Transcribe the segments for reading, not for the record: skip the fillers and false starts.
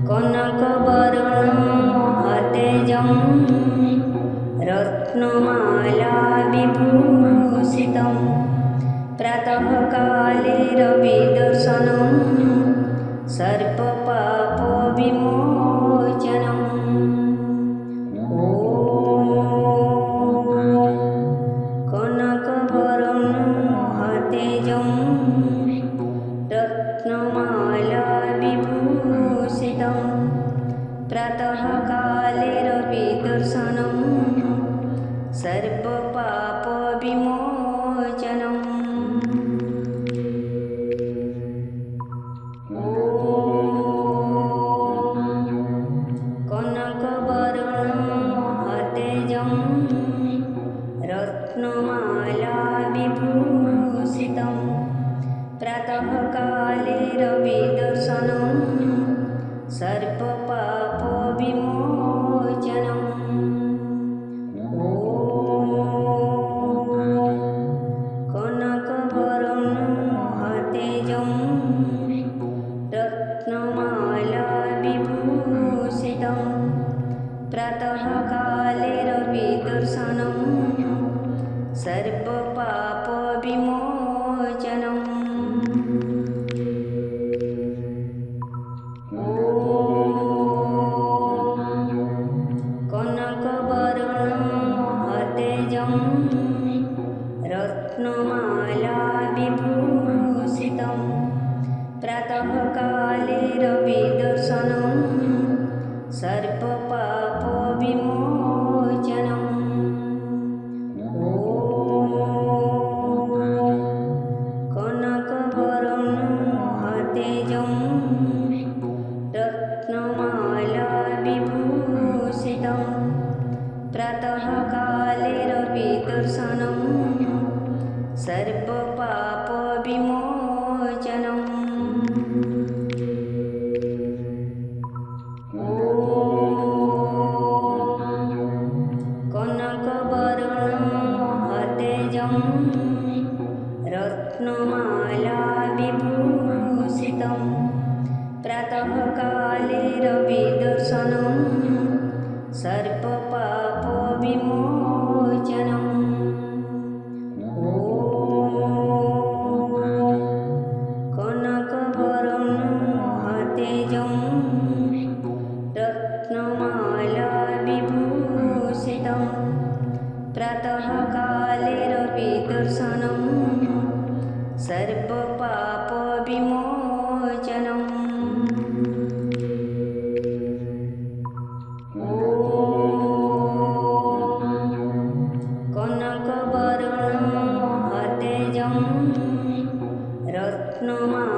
कनकवर्णं महतेजं रत्नमालाविभूषितं प्रातःकाले रविदर्शनं सर्वपापविमोचनम्। कनकवर्णं महतेजं रत्नमालाविभूषितं प्रातःकाले रविदर्शनं सर्वपापविमोचनम्। कनकवर्णं महतेजं रत्नमालाविभूषितं प्रातःकाले रविदर्शनं सर्वपापविमोचनम्। कनकवर्णं महतेजं रत्नमालाविभूषितं प्रातःकाले रविदर्शनं सर्वपापविमोचनम्। कनकवर्णं महतेजं रत्नमालाविभूषितं प्रातःकाले रविदर्शनं सर्वपापविमोचनम्। कनकवर्णं महतेजं रत्नमालाविभूषितं प्रातःकाले रविदर्शनं सर्वपापविमोचनम्। कनकवर्णं महतेजं रत्नमालाविभूषितं प्रातःकाले रविदर्शनं सर्वपापविमोचनम्। कनकवर्णं महतेजं रत्नमालाविभूषितं प्रातःकाले रविदर्शनं सर्वपापविमोचनम्। कनकवर्णं महतेजं रत्नमालाविभूषितं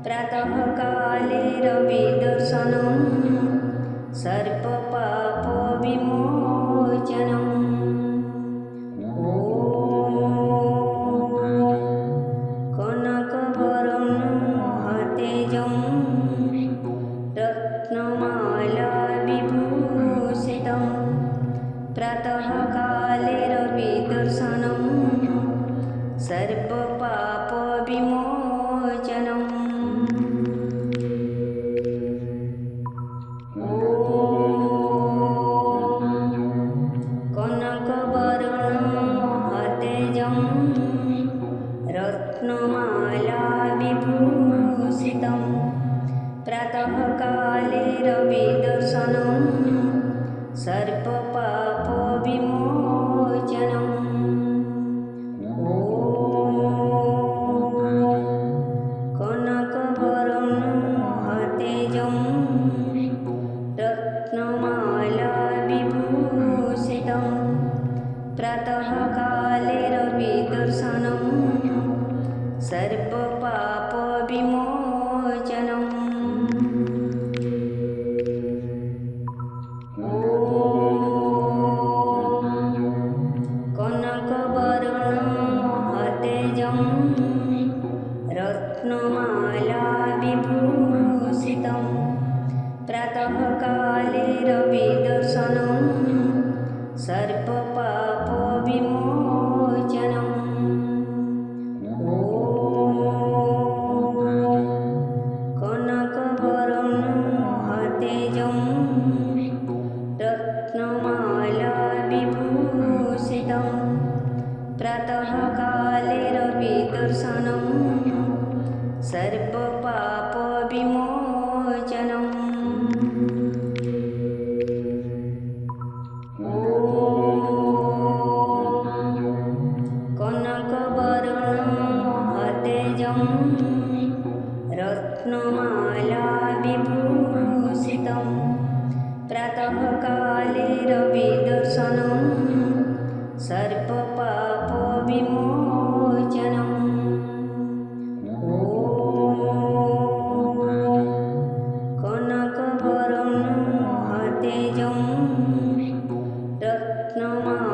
प्रातःकाले रविदर्शनं सर्वपापविमोचनम्। कनकवर्णं महतेजं रत्नमालाविभूषितं प्रातःकाले रविदर्शनं सर्वपापविमोचनम्। कनकवर्णं महतेजं रत्नमालाविभूषितं प्रातःकाले रविदर्शनं सर्वपापविमोचनम्। सर्वपापविमोचनम्। कनकवरनं महातेजं रत्नमालाविभूषितं प्रातःकाले रविदर्शनं सर्वपापविमोचनम्। कनकवरनं महातेजं रत्नमालाविभूषितं प्रातःकाले रविदर्शनं सर्वपापविमोचनम्। कनकवरनं महातेजं रत्नमालाविभूषितं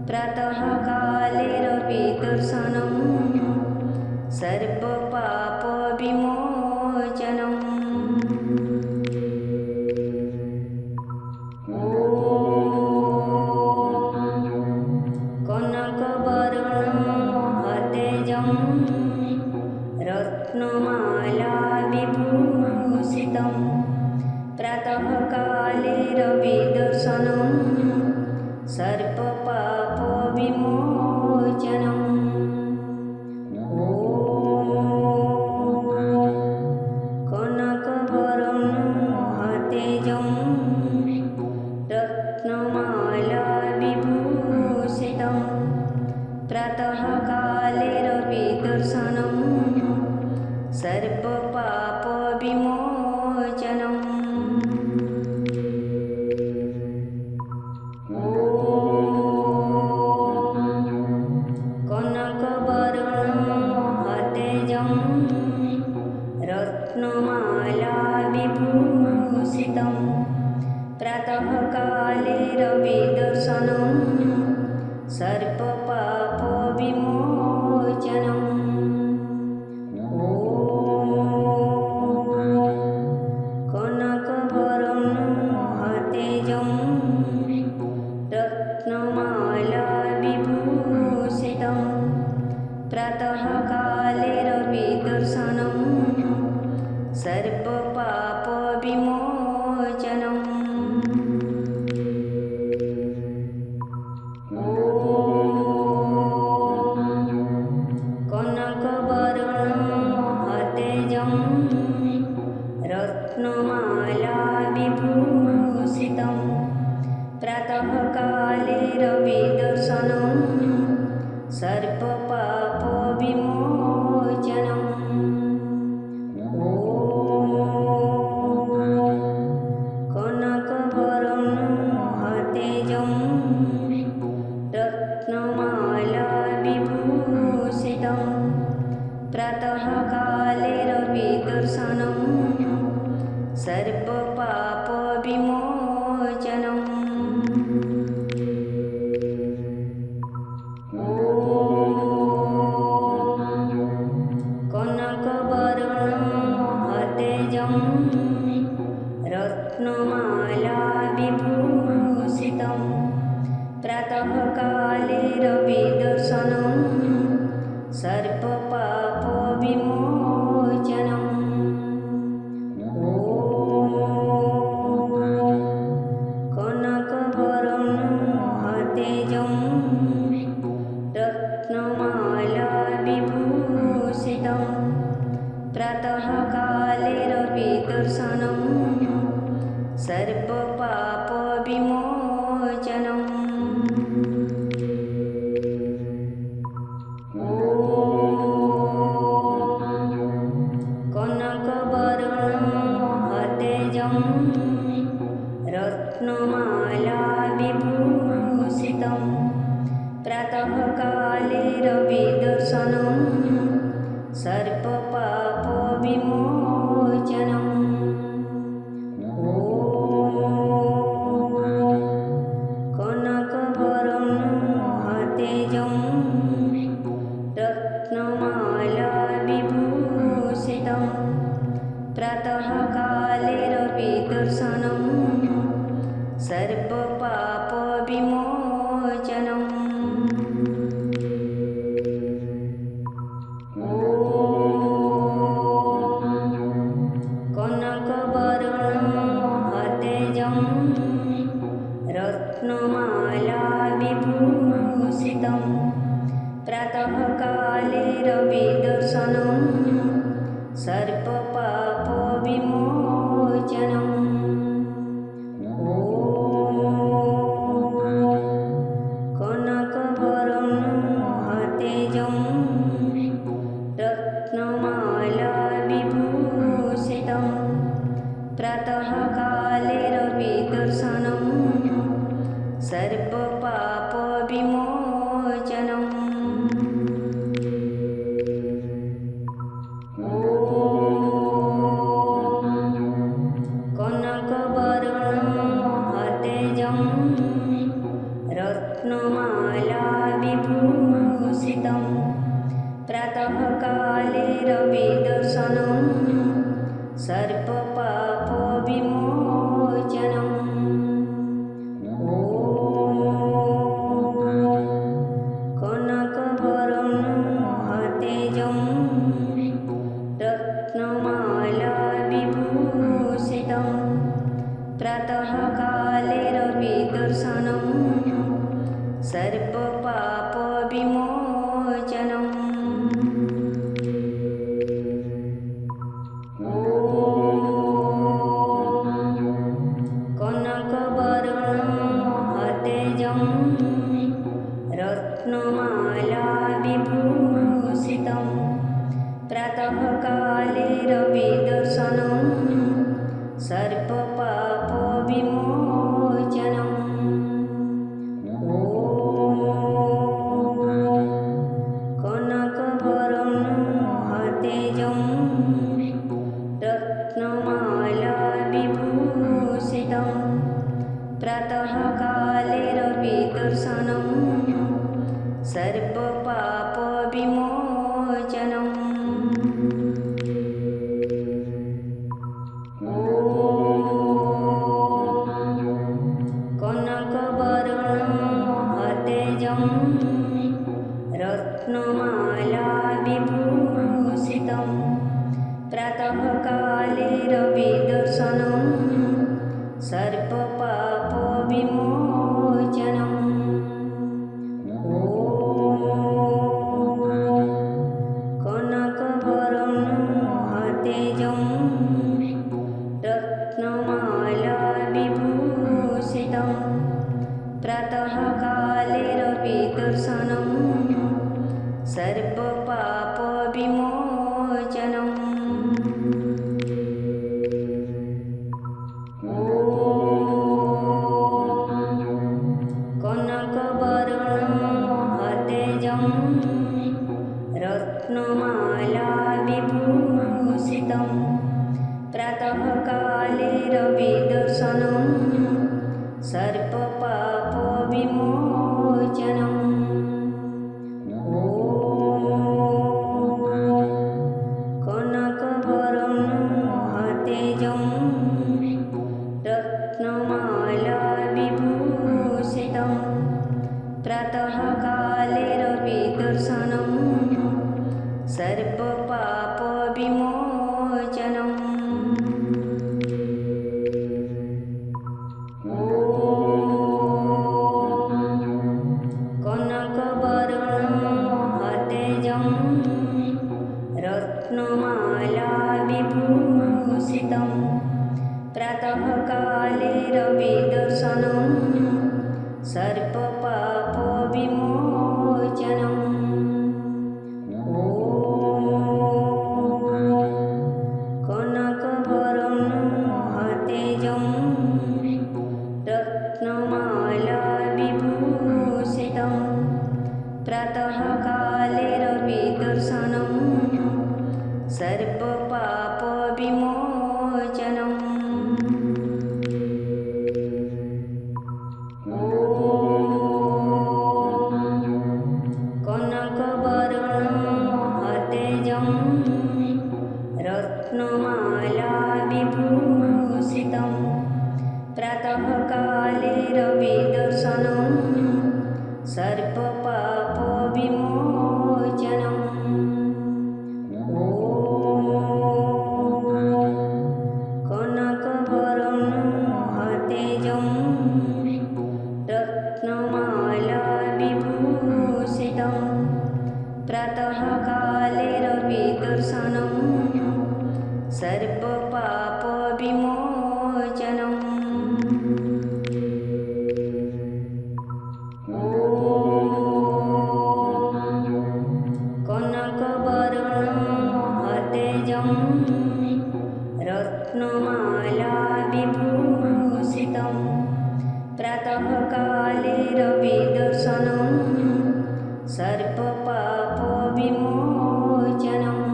प्रातःकाले रविदर्शनं सर्वपापविमोचनम्। कनकवरनं महातेजं रत्नमालाविभूषितं प्रातःकाले रविदर्शनं सर्वपापविमोचनम्। कनकवरनं महातेजं रत्नमालाविभूषितं प्रातःकाले रविदर्शनं सर्वपापविमोचनम्। कनकवरनं महातेजं रत्नमालाविभूषितं प्रातःकाले रविदर्शनं सर्वपापविमोचनम्। कनकवरनं महातेजं रत्नमालाविभूषितं प्रातःकाले रविदर्शनं सर्वपापविमोचनम्। कनकवरनं महातेजं रत्नमालाविभूषितं प्रातःकाले रविदर्शनं सर्वपापविमोचनम्। कनकवरनं महातेजं रत्नमालाविभूषितं प्रातःकाले रविदर्शनं सर्वपापविमोचनम्। कनकवरनं महातेजं रत्नमालाविभूषितं प्रातःकाले रविदर्शनं सर्वपापविमोचनम्। कनकवरनं महातेजं रत्नमालाविभूषितं प्रातःकाले रविदर्शनं सर्वपापविमोचनम्। कनकवरनं महातेजं रत्नमालाविभूषितं प्रातःकाले रविदर्शनं सर्वपापविमोचनम्। कनकवरनं महातेजं रत्नमालाविभूषितं प्रातःकाले रविदर्शनं सर्वपापविमोचनम्। कनकवर्णं महतेजं रत्नमालाविभूषितं प्रातःकाले रविदर्शनं सर्वपापविमोचनम्। कनकवर्णं महतेजं रत्नमालाविभूषितं प्रातःकाले रविदर्शनं सर्वपापविमोचनम्। कनकवर्णं महतेजं रत्नमालाविभूषितं प्रातःकाले रविदर्शनं सर्वपापविमोचनम्। कनकवर्णं महतेजं रत्नमालाविभूषितं प्रातःकाले रविदर्शनं सर्वपापविमोचनम्। कनकवर्णं महतेजं रत्नमालाविभूषितं प्रातःकाले रविदर्शनं सर्वपापविमोचनम्। कनकवर्णं महतेजं रत्नमालाविभूषितं प्रातःकाले रविदर्शनं सर्वपापविमोचनम्। कनकवर्णं महतेजं रत्नमालाविभूषितं प्रातःकाले रविदर्शनं सर्वपापविमोचनम्। कनकवर्णं महतेजं रत्नमालाविभूषितं प्रातःकाले रविदर्शनं सर्वपापविमोचनम्। कनकवर्णं महतेजं रत्नमालाविभूषितं प्रातःकाले रविदर्शनं सर्वपापविमोचनम्। कनकवर्णं महतेजं रत्नमालाविभूषितं प्रातःकाले रविदर्शनं सर्वपापविमोचनम्। कनकवर्णं महतेजं रत्नमालाविभूषितं प्रातःकाले रविदर्शनं सर्वपापविमोचनम्। कनकवर्णं महतेजं रत्नमालाविभूषितं प्रातःकाले रविदर्शनं सर्वपापविमोचनम्। कनकवर्णं महतेजं रत्नमालाविभूषितं प्रातःकाले प्रातःकाले रविदर्शनं सर्वपापविमोचनम्। ॐ कनकवरं महतेजं रत्नमालाविभूषितं प्रातःकाले रविदर्शनं सर्वपापविमोचनम्। ॐ कनकवरं महतेजं रत्नमालाविभूषितं प्रातःकाले रविदर्शनं सर्वपापविमोचनम्।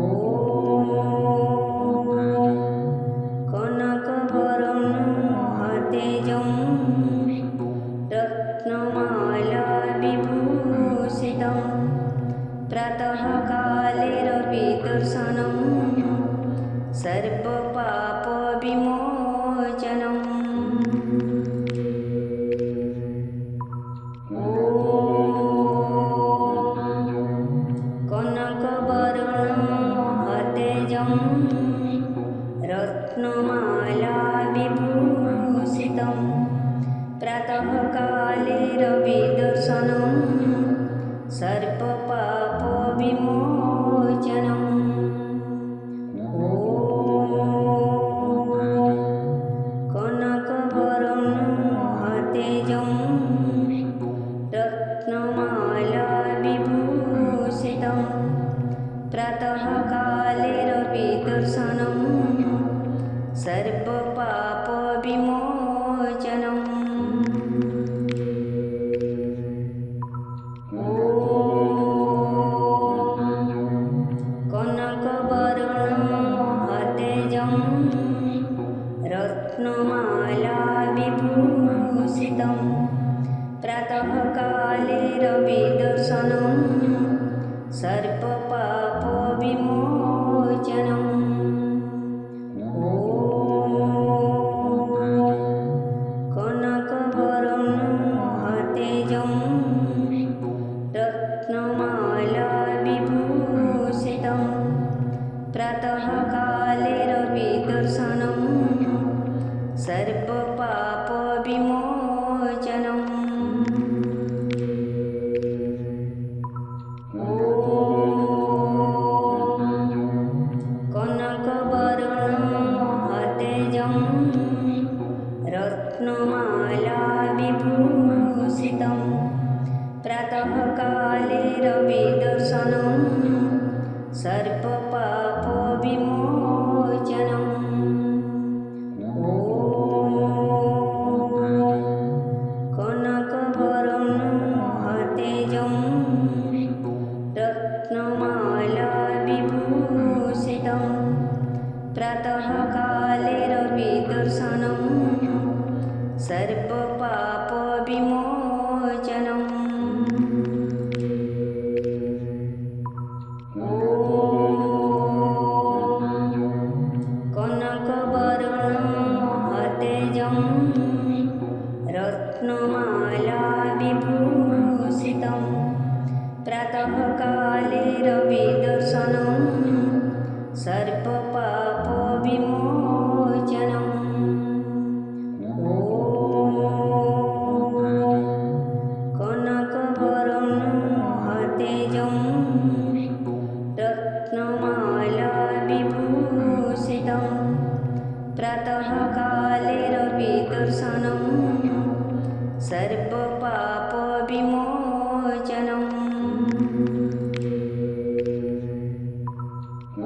ॐ कनकवरं महतेजं रत्नमालाविभूषितं प्रातःकाले रविदर्शनं सर्वपापविमोचनम्। ॐ कनकवरं महतेजं रत्नमालाविभूषितं प्रातःकाले रविदर्शनं सर्वपापविमोचनम्। ॐ कनकवरं महतेजं रत्नमालाविभूषितं प्रातःकाले रविदर्शनं सर्वपापविमोचनम्। ॐ कनकवरं महतेजं रत्नमालाविभूषितं प्रातःकाले रविदर्शनं सर्वपापविमोचनम्। ॐ कनकवरं महतेजं रत्नमालाविभूषितं प्रातःकाले रविदर्शनं सर्वपापविमोचनम्। ॐ कनकवरं महतेजं रत्नमालाविभूषितं प्रातःकाले रविदर्शनं सर्वपापविमोचनम्। ॐ कनकवरं महतेजं रत्नमालाविभूषितं प्रातःकाले रविदर्शनं सर्वपापविमोचनम्। ॐ कनकवरं महतेजं रत्नमालाविभूषितं प्रातःकाले रविदर्शनं सर्वपापविमोचनम्। ॐ कनकवरं महतेजं रत्नमालाविभूषितं प्रातःकाले रविदर्शनं सर्वपापविमोचनम्। ॐ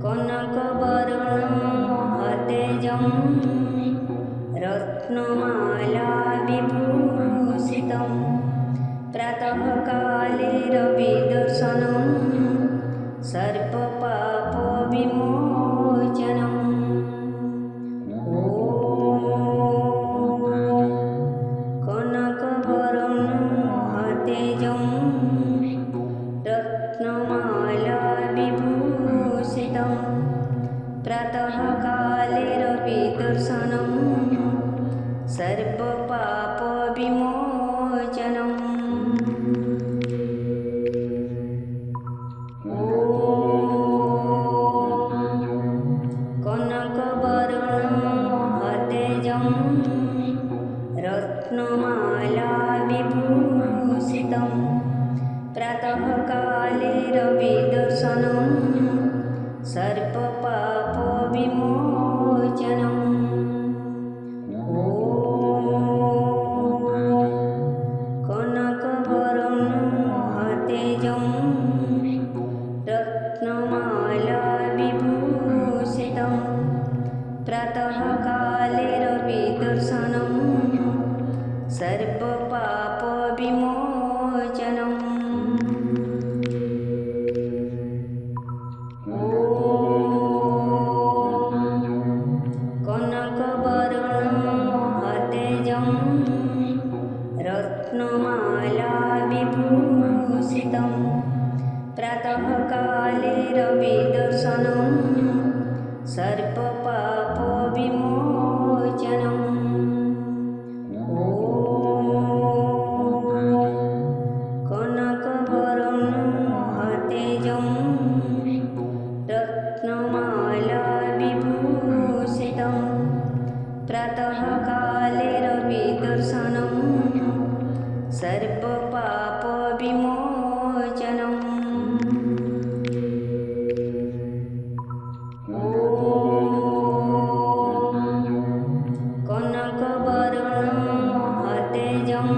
कनकवरं महतेजं रत्नमालाविभूषितं प्रातःकाले रविदर्शनं सर्वपापविमोचनम्। ॐ कनकवरं महतेजं रत्नमालाविभूषितं प्रातःकाले काले रविदर्शनं सर्वपापविमोचनम्। कनकवर्णं महतेजं रत्नमालाविभूषितं प्रातःकाले रविदर्शनं सर्वपापविमोचनम्। कनकवर्णं महतेजं रत्नमालाविभूषितं प्रातःकाले रविदर्शनं सर्वपापविमोचनम्। कनकवर्णं महतेजं रत्नमालाविभूषितं प्रातःकाले रविदर्शनं सर्वपापविमोचनम्। कनकवर्णं महतेजं रत्नमालाविभूषितं प्रातःकाले रविदर्शनं सर्वपापविमोचनम्। कनकवर्णं महतेजं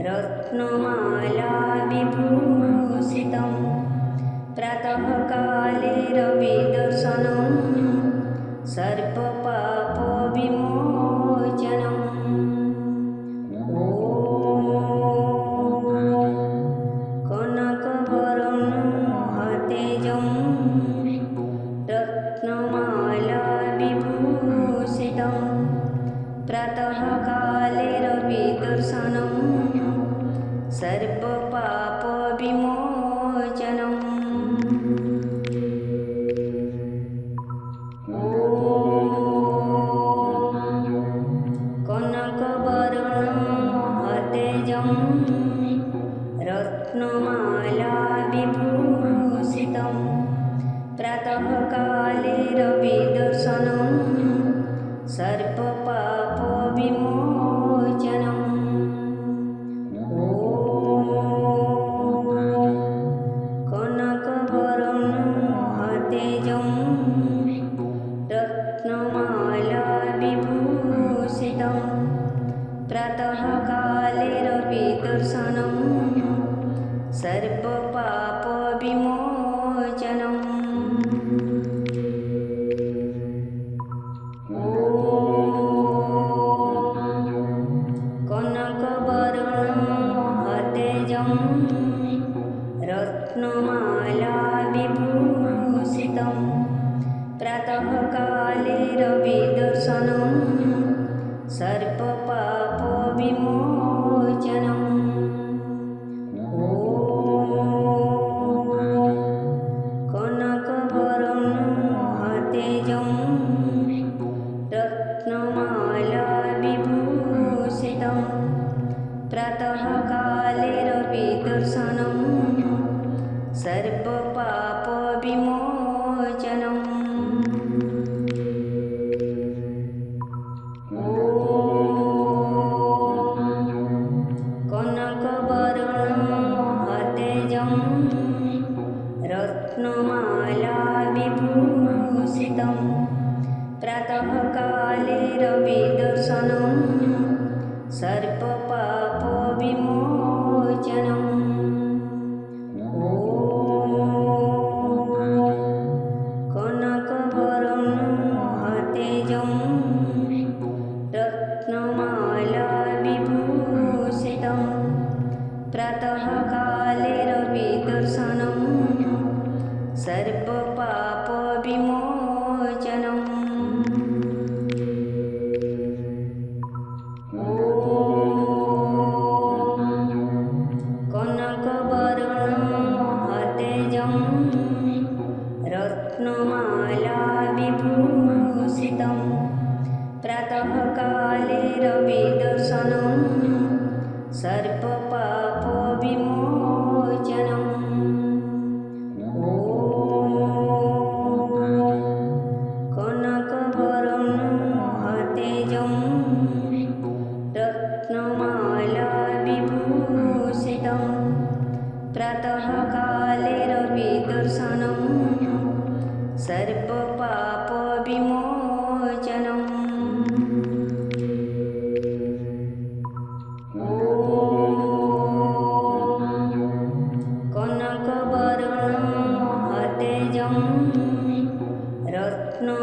रत्नमालाविभूषितं प्रातःकाले रविदर्शनं सर्वपापविमोचनम्। कनकवर्णं महतेजं रत्नमालाविभूषितं प्रातःकाले रविदर्शनं सर्वपापविमोचनम्। कनकवर्णं महतेजं रत्नमालाविभूषितं प्रातःकाले रविदर्शनं सर्वपापविमोचनम्। कनकवर्णं महतेजं रत्नमालाविभूषितं प्रातःकाले रविदर्शनं सर्वपापविमोचनम्। कनकवर्णं महतेजं रत्नमालाविभूषितं प्रातःकाले रविदर्शनं सर्वपापविमोचनम्। कनकवर्णं महतेजं रत्नमालाविभूषितं प्रातःकाले रविदर्शनं सर्वपापविमोचनम्। कनकवर्णं महतेजं रत्नमालाविभूषितं प्रातःकाले रविदर्शनं सर्वपापविमोचनम्। कनकवर्णं महतेजं रत्नमालाविभूषितं प्रातःकाले रविदर्शनं सर्वपापविमोचनम्। कनकवर्णं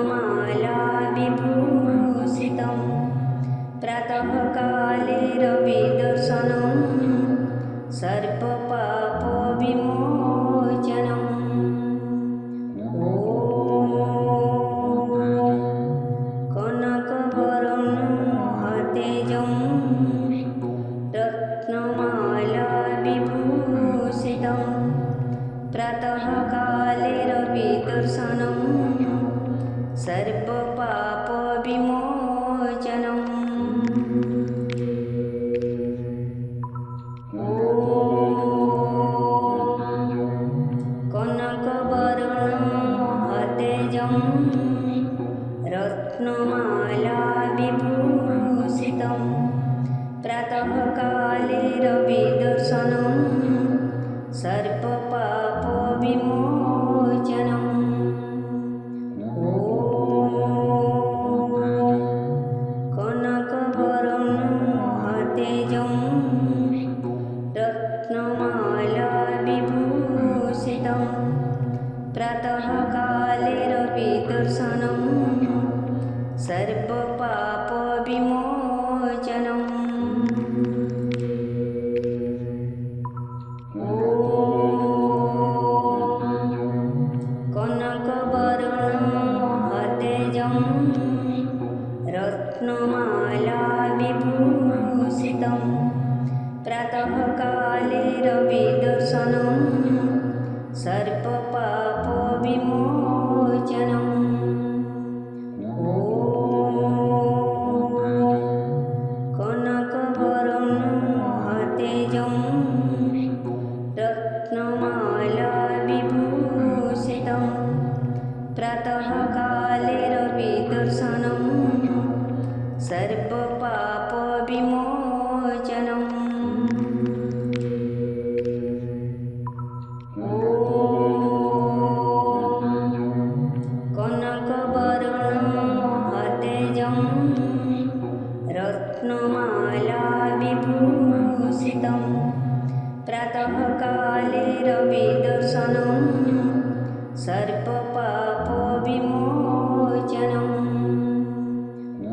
रत्नमालाविभूषितं प्रातःकाले रविदर्शनं सर्वपापविमोचनम्। ॐ कनकवरनं महत्तेजं रत्नमालाविभूषितं प्रातःकाले रविदर्शनं सर्वपापविमोचनम्। ॐ कनकवरनं महत्तेजं रत्नमालाविभूषितं प्रातःकाले रविदर्शनं सर्वपापविमोचनम्। ॐ कनकवरनं महत्तेजं रत्नमालाविभूषितं प्रातःकाले रविदर्शनं सर्वपापविमोचनम्। ॐ कनकवरनं महत्तेजं रत्नमालाविभूषितं प्रातःकाले रविदर्शनं सर्वपापविमोचनम्। ॐ कनकवरनं महत्तेजं रत्नमालाविभूषितं प्रातःकाले रविदर्शनं सर्वपापविमोचनम्। ॐ कनकवरनं महत्तेजं रत्नमालाविभूषितं प्रातःकाले रविदर्शनं सर्वपापविमोचनम्।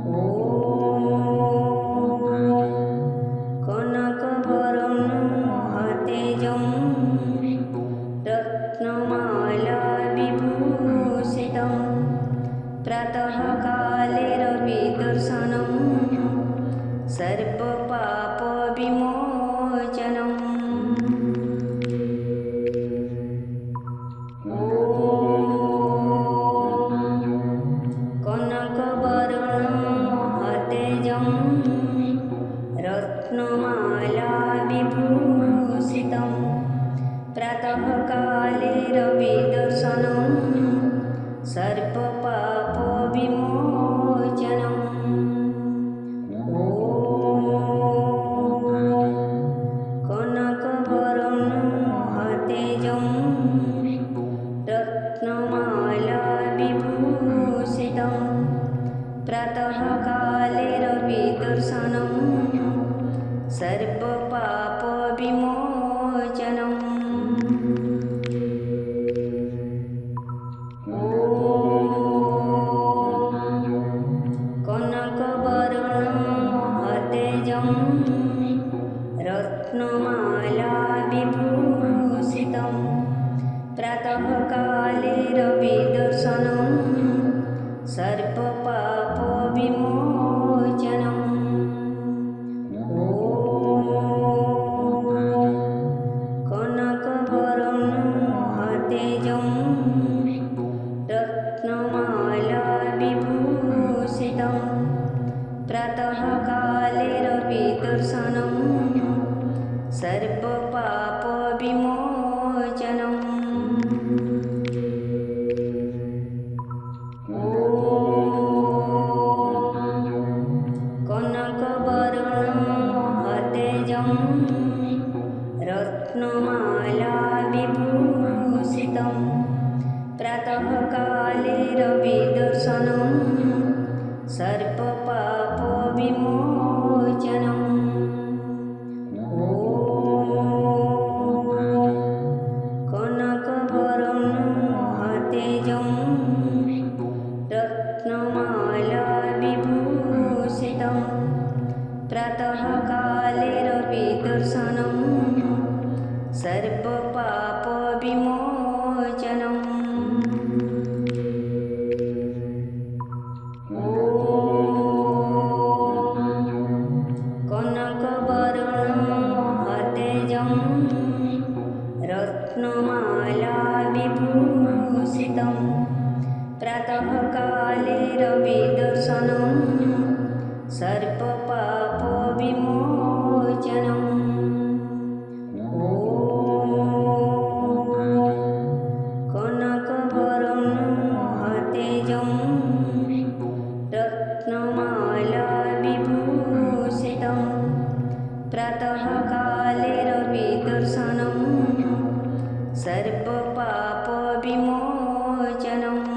ॐ कनकवरनं महत्तेजं रत्नमालाविभूषितं प्रातःकाले रविदर्शनं सर्वपापविमोचनम्। ॐ कनकवरनं महत्तेजं रत्नमालाविभूषितं प्रातःकाले रविदर्शनं सर्वपापविमोचनम्। ॐ कनकवरनं महत्तेजं रत्नमालाविभूषितं प्रातःकाले रविदर्शनं सर्वपापविमोचनम्। ॐ कनकवरनं महत्तेजं रत्नमालाविभूषितं प्रातःकाले रविदर्शनं सर्वपापविमोचनम्। ॐ कनकवरनं महत्तेजं रत्नमालाविभूषितं प्रातःकाले रविदर्शनं सर्वपापविमोचनम्। ॐ कनकवरनं महत्तेजं रत्नमालाविभूषितं प्रातःकाले रविदर्शनं सर्वपापविमोचनम्। ॐ कनकवरनं महत्तेजं रत्नमाला विभूषितं प्रातःकाले रविदर्शनं सर्वपापविमोचनम्। कनकवर्णमहातेजं रत्नमाला विभूषितं प्रातःकाले रविदर्शनं सर्वपापविमोचनम्। कनकवर्णमहातेजं रत्नमाला विभूषितं प्रातःकाले रविदर्शनं सर्वपापविमोचनम्।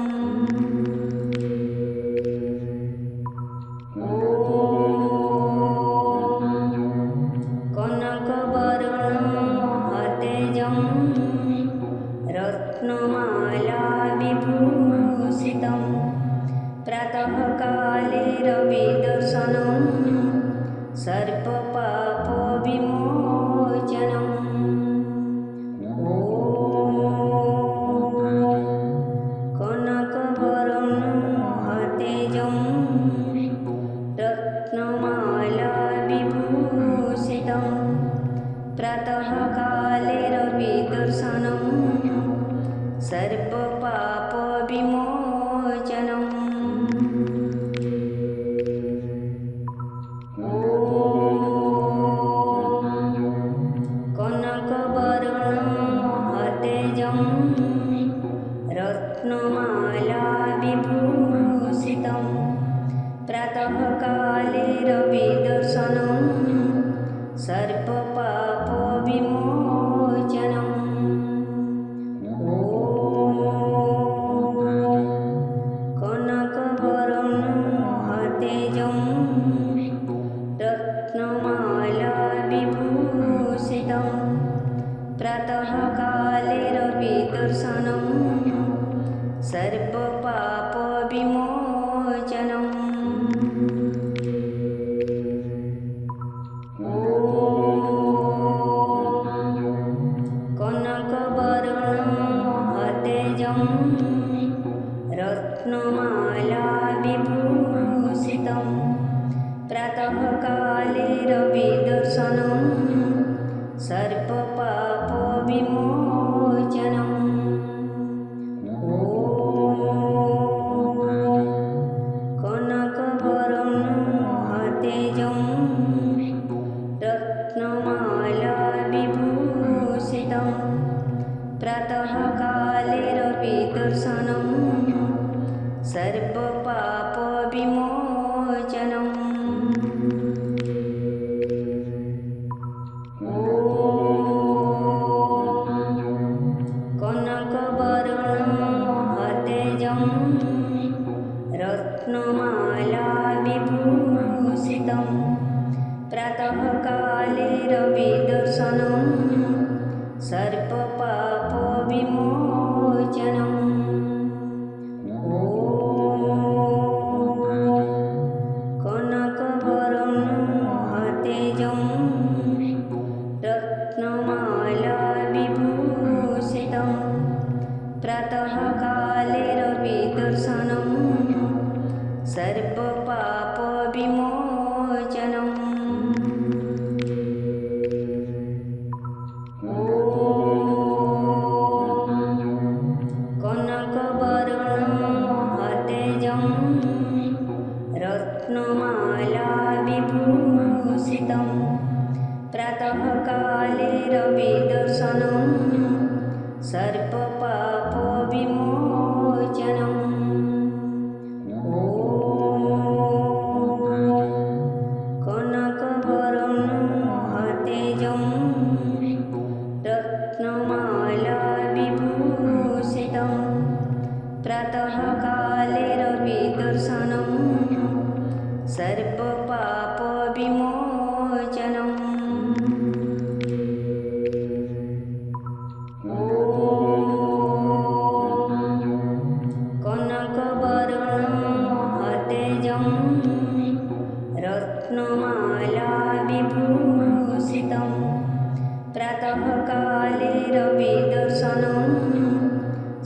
कनकवर्णमहातेजं रत्नमाला विभूषितं प्रातःकाले रविदर्शनं सर्वपापविमोचनम्। कनकवर्णमहातेजं रत्नमाला विभूषितं प्रातःकाले रविदर्शनं सर्वपापविमोचनम्। कनकवर्णमहातेजं रत्नमाला विभूषितं प्रातःकाले रविदर्शनं सर्वपापविमोचनम्। कनकवर्णमहातेजं रत्नमाला विभूषितं प्रातःकाले रविदर्शनं सर्वपापविमोचनम्। कनकवर्णमहातेजं रत्नमाला विभूषितं प्रातःकाले रविदर्शनं सर्वपापविमोचनम्। कनकवर्णमहातेजं रत्नमाला विभूषितं प्रातःकाले रविदर्शनं सर्वपापविमोचनम्। कनकवर्णमहातेजं रत्नमाला विभूषितं प्रातःकाले रविदर्शनं सर्वपापविमोचनम्। कनकवर्णमहातेजं रत्नमाला विभूषितं प्रातःकाले रविदर्शनं सर्वपापविमोचनम्। कनकवर्णमहातेजं रत्नमाला विभूषितं प्रातःकाले रविदर्शनं सर्वपापविमोचनम्। कनकवर्णमहातेजं रत्नमाला विभूषितं प्रातःकाले रविदर्शनं सर्वपापविमोचनम्। कनकवर्णमहातेजं रत्नमालाविभूषितं प्रातःकाले रविदर्शनं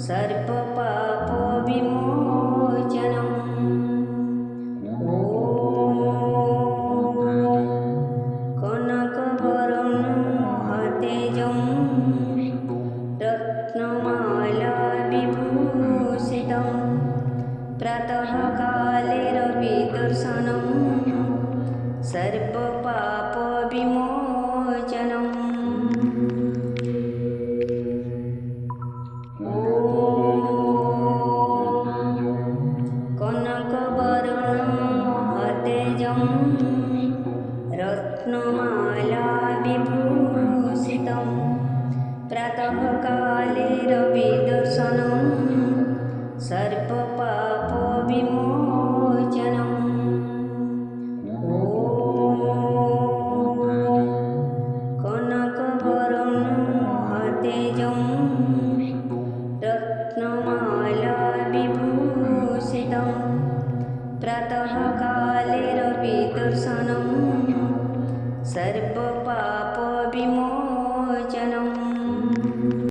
सर्वपापविमोचनम् कनकवर्णं महतेजं रत्नमालाविभूषितं प्रातःकाले रविदर्शनं सर्वपापविमोचनम् कनकवर्णं महतेजं रत्नमालाविभूषितं प्रातःकाले रविदर्शनं सर्वपापविमोचनम् कनकवर्णं महतेजं रत्नमालाविभूषितं प्रातःकाले रविदर्शनं सर्वपाप